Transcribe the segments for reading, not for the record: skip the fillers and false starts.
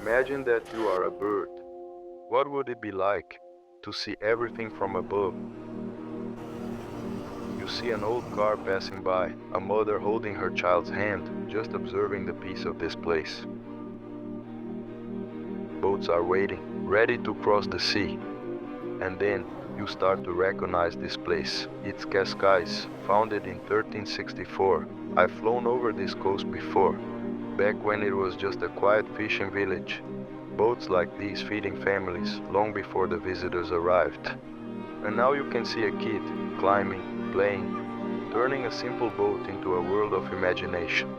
Imagine that you are a bird. What would it be like to see everything from above? You see an old car passing by, a mother holding her child's hand, just observing the peace of this place. Boats are waiting, ready to cross the sea. And then you start to recognize this place. It's Cascais, founded in 1364. I've flown over this coast before, back when it was just a quiet fishing village. Boats like these feeding families long before the visitors arrived. And now you can see a kid climbing, playing, turning a simple boat into a world of imagination.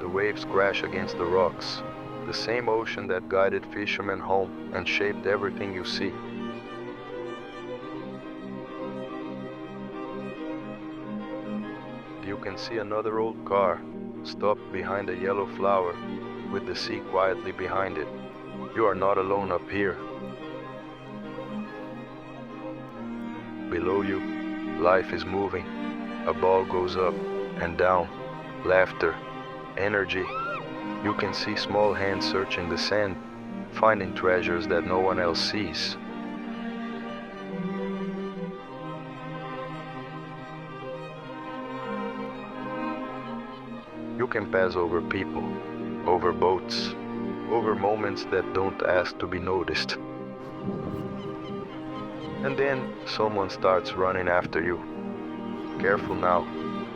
The waves crash against the rocks, the same ocean that guided fishermen home and shaped everything you see. You can see another old car, stopped behind a yellow flower, with the sea quietly behind it. You are not alone up here. Below you, life is moving. A ball goes up and down, laughter, energy. You can see small hands searching the sand, finding treasures that no one else sees. You can pass over people, over boats, over moments that don't ask to be noticed. And then someone starts running after you. Careful now,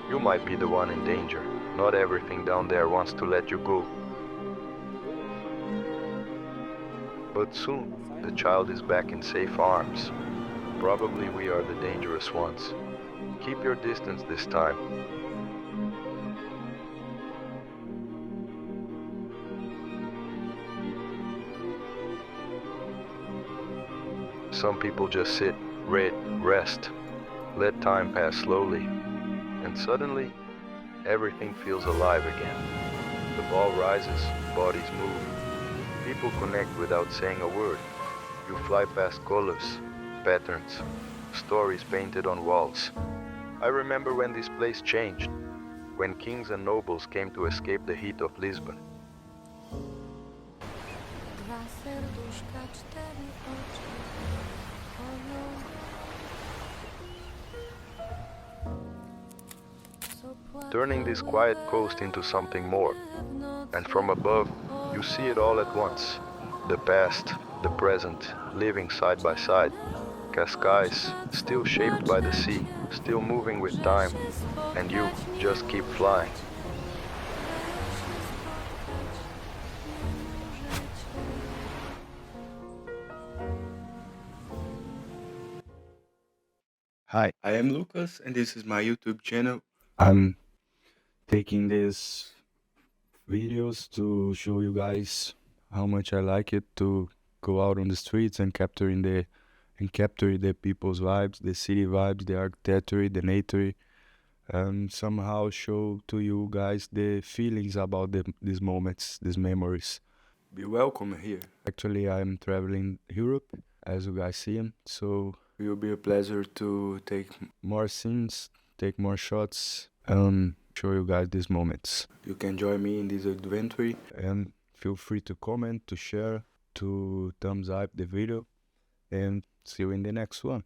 you might be the one in danger. Not everything down there wants to let you go. But soon, the child is back in safe arms. Probably we are the dangerous ones. Keep your distance this time. Some people just sit, read, rest, let time pass slowly, and suddenly, everything feels alive again. The ball rises, bodies move, people connect without saying a word. You fly past colors, patterns, stories painted on walls. I remember when this place changed, when kings and nobles came to escape the heat of Lisbon. Turning this quiet coast into something more. And from above, you see it all at once. The past, the present, living side by side. Cascais, still shaped by the sea, still moving with time. And you just keep flying. Hi, I am Lucas and this is my YouTube channel. I'm taking these videos to show you guys how much I like it to go out on the streets and capture the people's vibes, the city vibes, the architecture, the nature, and somehow show to you guys the feelings about these moments, these memories. Be welcome here. Actually, I'm traveling Europe, as you guys see, so it will be a pleasure to take more scenes, take more shots, and show you guys these moments. You can join me in this adventure, and feel free to comment, to share, to thumbs up the video, and see you in the next one.